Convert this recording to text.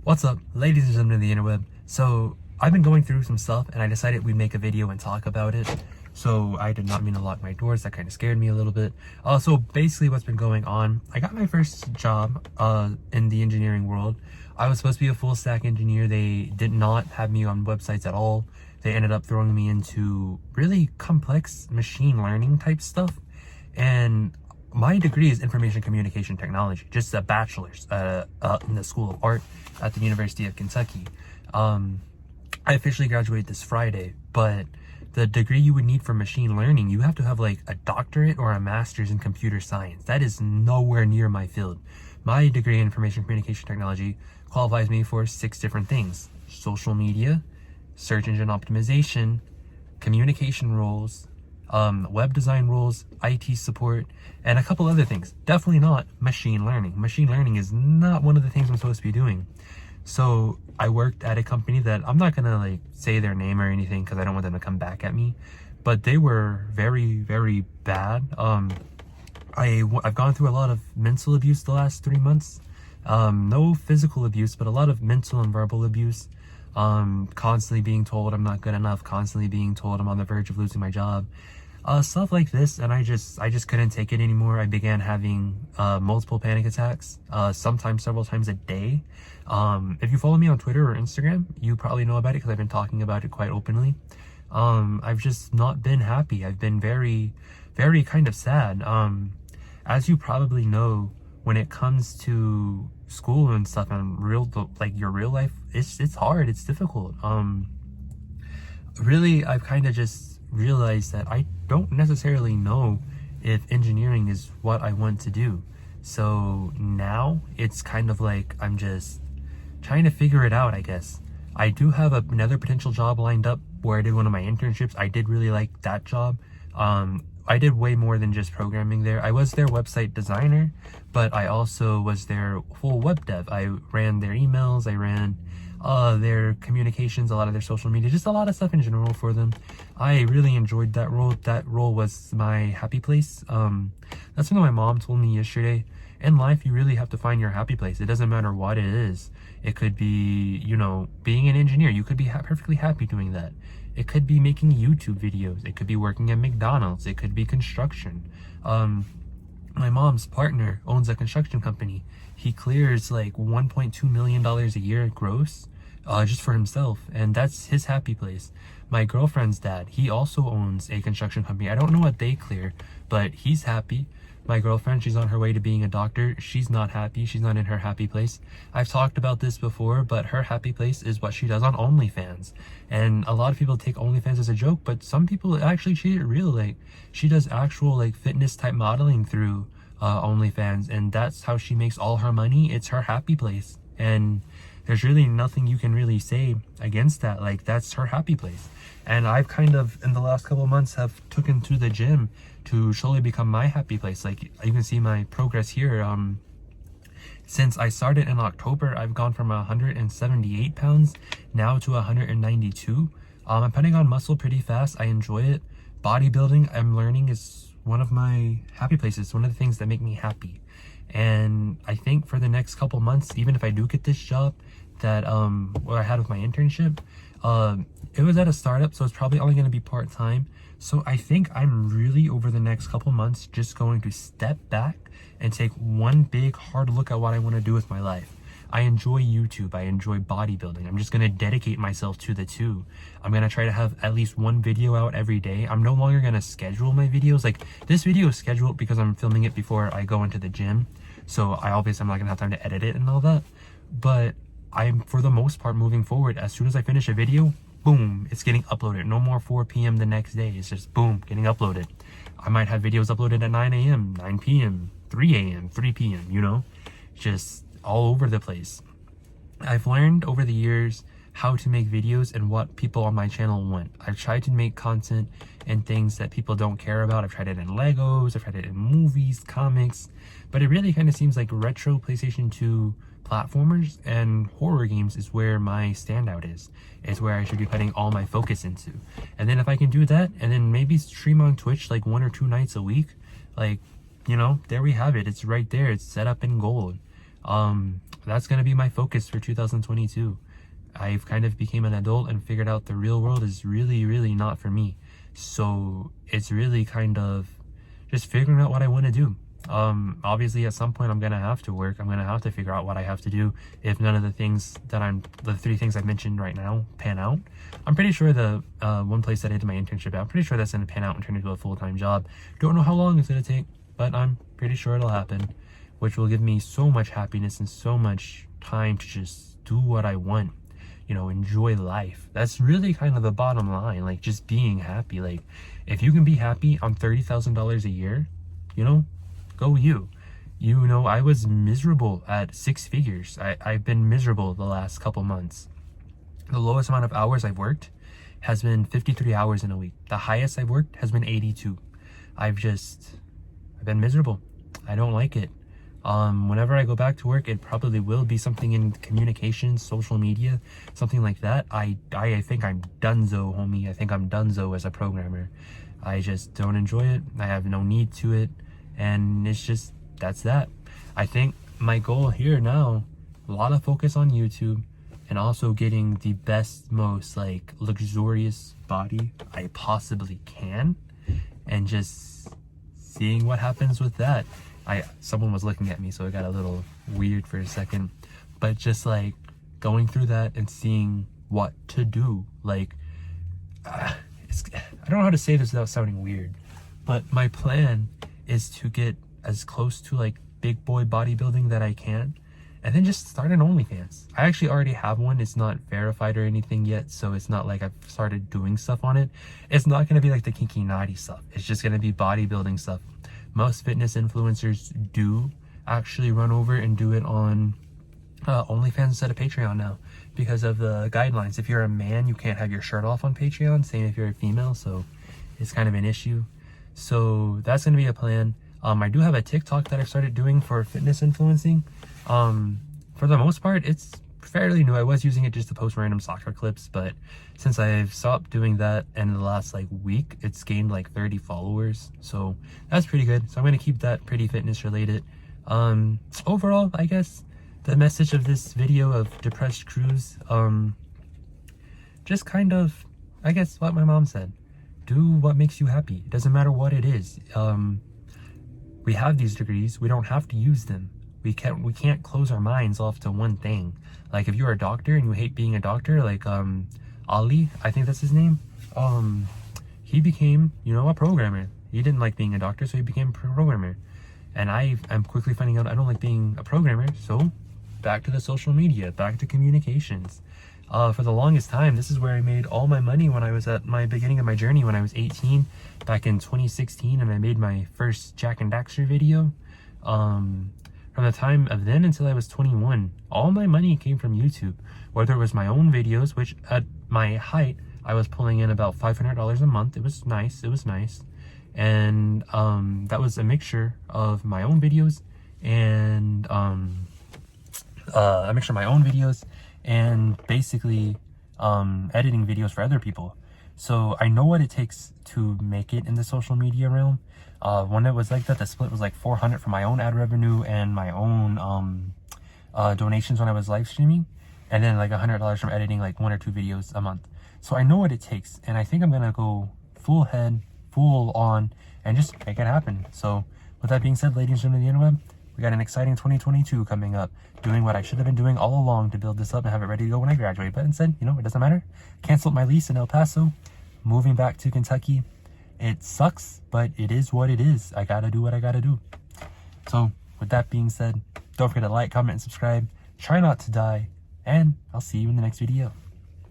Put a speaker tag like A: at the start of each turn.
A: What's up, ladies and gentlemen of the interweb? So I've been going through some stuff and I decided we'd make a video and talk about it. So I did not mean to lock my doors. That kind of scared me a little bit. So basically what's been going on, I got my first job in the engineering world. I was supposed to be a full stack engineer. They did not have me on websites at all. They ended up throwing me into really complex machine learning type stuff. And my degree is information communication technology, just a bachelor's in the School of Art at the University of Kentucky. I officially graduated this Friday, but the degree you would need for machine learning, you have to have like a doctorate or a master's in computer science. That is nowhere near my field. My degree in information communication technology qualifies me for 6 different things: social media, search engine optimization, communication roles, web design roles, IT support, and a couple other things. Definitely not machine learning. Machine learning is not one of the things I'm supposed to be doing. So I worked at a company that I'm not gonna like say their name or anything because I don't want them to come back at me, but they were very, very bad. I've gone through a lot of mental abuse the last 3 months. No physical abuse, but a lot of mental and verbal abuse. Constantly being told I'm not good enough, constantly being told I'm on the verge of losing my job, stuff like this. And I just couldn't take it anymore. I began having multiple panic attacks, sometimes several times a day. If you follow me on Twitter or Instagram, you probably know about it because I've been talking about it quite openly. I've just not been happy. I've been very, very kind of sad. As you probably know, when it comes to school and stuff and your real life, it's hard, it's difficult. Really, I've kind of just realized that I don't necessarily know if engineering is what I want to do. So now it's kind of like I'm just trying to figure it out, I guess. I do have another potential job lined up where I did one of my internships. I did really like that job. I did way more than just programming there. I was their website designer, but I also was their full web dev. I ran their emails, I ran their communications, a lot of their social media, just a lot of stuff in general for them. I really enjoyed that role. That role was my happy place. That's something my mom told me yesterday. In life, you really have to find your happy place. It doesn't matter what it is. It could be, being an engineer. You could be perfectly happy doing that. It could be making YouTube videos. It could be working at McDonald's. It could be construction. My mom's partner owns a construction company. He clears like $1.2 million a year gross, just for himself, and that's his happy place. My girlfriend's dad, he also owns a construction company. I don't know what they clear, but he's happy. My girlfriend, she's on her way to being a doctor. She's not happy. She's not in her happy place. I've talked about this before, but her happy place is what she does on OnlyFans. And a lot of people take OnlyFans as a joke, but some people actually treat it real. Like, she does actual like fitness type modeling through OnlyFans, and that's how she makes all her money. It's her happy place. And there's really nothing you can really say against that. Like, that's her happy place. And I've kind of, in the last couple of months, have taken to the gym to slowly become my happy place. Like, you can see my progress here. Since I started in October, I've gone from 178 pounds now to 192. I'm putting on muscle pretty fast. I enjoy it. Bodybuilding, I'm learning, is one of my happy places. One of the things that make me happy. And I think for the next couple months, even if I do get this job that what I had with my internship, it was at a startup, so it's probably only going to be part-time. So I think I'm really, over the next couple months, just going to step back and take one big hard look at what I want to do with my life. I enjoy YouTube. I enjoy bodybuilding. I'm just going to dedicate myself to the two. I'm going to try to have at least one video out every day. I'm no longer going to schedule my videos. Like, this video is scheduled because I'm filming it before I go into the gym. So I'm not going to have time to edit it and all that. But I'm, for the most part, moving forward, as soon as I finish a video, boom, it's getting uploaded. No more 4 p.m. the next day. It's just boom, getting uploaded. I might have videos uploaded at 9 a.m., 9 p.m., 3 a.m., 3 p.m., just all over the place. I've learned over the years how to make videos and what people on my channel want. I've tried to make content and things that people don't care about. I've tried it in Legos, I've tried it in movies, comics, but it really kind of seems like retro PlayStation 2 platformers and horror games is where my standout is. It's where I should be putting all my focus into. And then if I can do that, and then maybe stream on Twitch like 1 or 2 nights a week, like, there we have it. It's right there. It's set up in gold. that's going to be my focus for 2022. I've kind of became an adult and figured out the real world is really, really not for me. So it's really kind of just figuring out what I want to do. Obviously at some point I'm gonna have to work. I'm gonna have to figure out what I have to do if none of the things that the 3 things I've mentioned right now pan out. I'm pretty sure the one place that I did my internship at, I'm pretty sure that's gonna pan out and turn into a full-time job. Don't know how long it's gonna take, but I'm pretty sure it'll happen, which will give me so much happiness and so much time to just do what I want, you know, enjoy life. That's really kind of the bottom line, like just being happy. Like if you can be happy on $30,000 a year, you know, go you. You know, I was miserable at 6 figures. I've been miserable the last couple months. The lowest amount of hours I've worked has been 53 hours in a week. The highest I've worked has been 82. I've been miserable. I don't like it. Whenever I go back to work, it probably will be something in communications, social media, something like that. I think I'm donezo, homie. I think I'm donezo as a programmer. I just don't enjoy it. I have no need to it. And it's just, that's that. I think my goal here now, a lot of focus on YouTube and also getting the best, most like luxurious body I possibly can and just seeing what happens with that. Someone was looking at me, so it got a little weird for a second, but just like going through that and seeing what to do. Like, I don't know how to say this without sounding weird, but my plan is to get as close to like big boy bodybuilding that I can, and then just start an OnlyFans. I actually already have one. It's not verified or anything yet, so it's not like I've started doing stuff on it. It's not going to be like the kinky naughty stuff. It's just going to be bodybuilding stuff. Most fitness influencers do actually run over and do it on OnlyFans instead of Patreon now because of the guidelines. If you're a man, you can't have your shirt off on Patreon. Same if you're a female, so it's kind of an issue. So that's going to be a plan. I do have a TikTok that I started doing for fitness influencing. For the most part, it's fairly new. I was using it just to post random soccer clips, but since I've stopped doing that and in the last like week, it's gained like 30 followers. So that's pretty good. So I'm going to keep that pretty fitness related. Overall, I guess the message of this video of Depressed Cruz, just kind of, I guess what my mom said. Do what makes you happy. It doesn't matter what it is. We have these degrees. We don't have to use them. We can't close our minds off to one thing. Like if you're a doctor and you hate being a doctor, like Ali, I think that's his name. He became, you know, a programmer. He didn't like being a doctor, so he became a programmer. And I'm quickly finding out I don't like being a programmer, so back to the social media, back to communications. For the longest time, this is where I made all my money when I was at my beginning of my journey when I was 18, back in 2016, and I made my first Jack and Daxter video. From the time of then until I was 21, all my money came from YouTube, whether it was my own videos, which at my height, I was pulling in about $500 a month. It was nice. And that was a mixture of my own videos and basically editing videos for other people. So I know what it takes to make it in the social media realm. When it was like that, the split was like 400 for my own ad revenue and my own donations when I was live streaming, and then like $100 from editing like 1 or 2 videos a month. So I know what it takes, and I think I'm gonna go full on and just make it happen. So with that being said, ladies and gentlemen of the interweb, we got an exciting 2022 coming up, doing what I should have been doing all along to build this up and have it ready to go when I graduate. But instead, you know, it doesn't matter. Canceled my lease in El Paso, moving back to Kentucky. It sucks, but it is what it is. I gotta do what I gotta do. So with that being said, don't forget to like, comment, and subscribe. Try not to die, and I'll see you in the next video.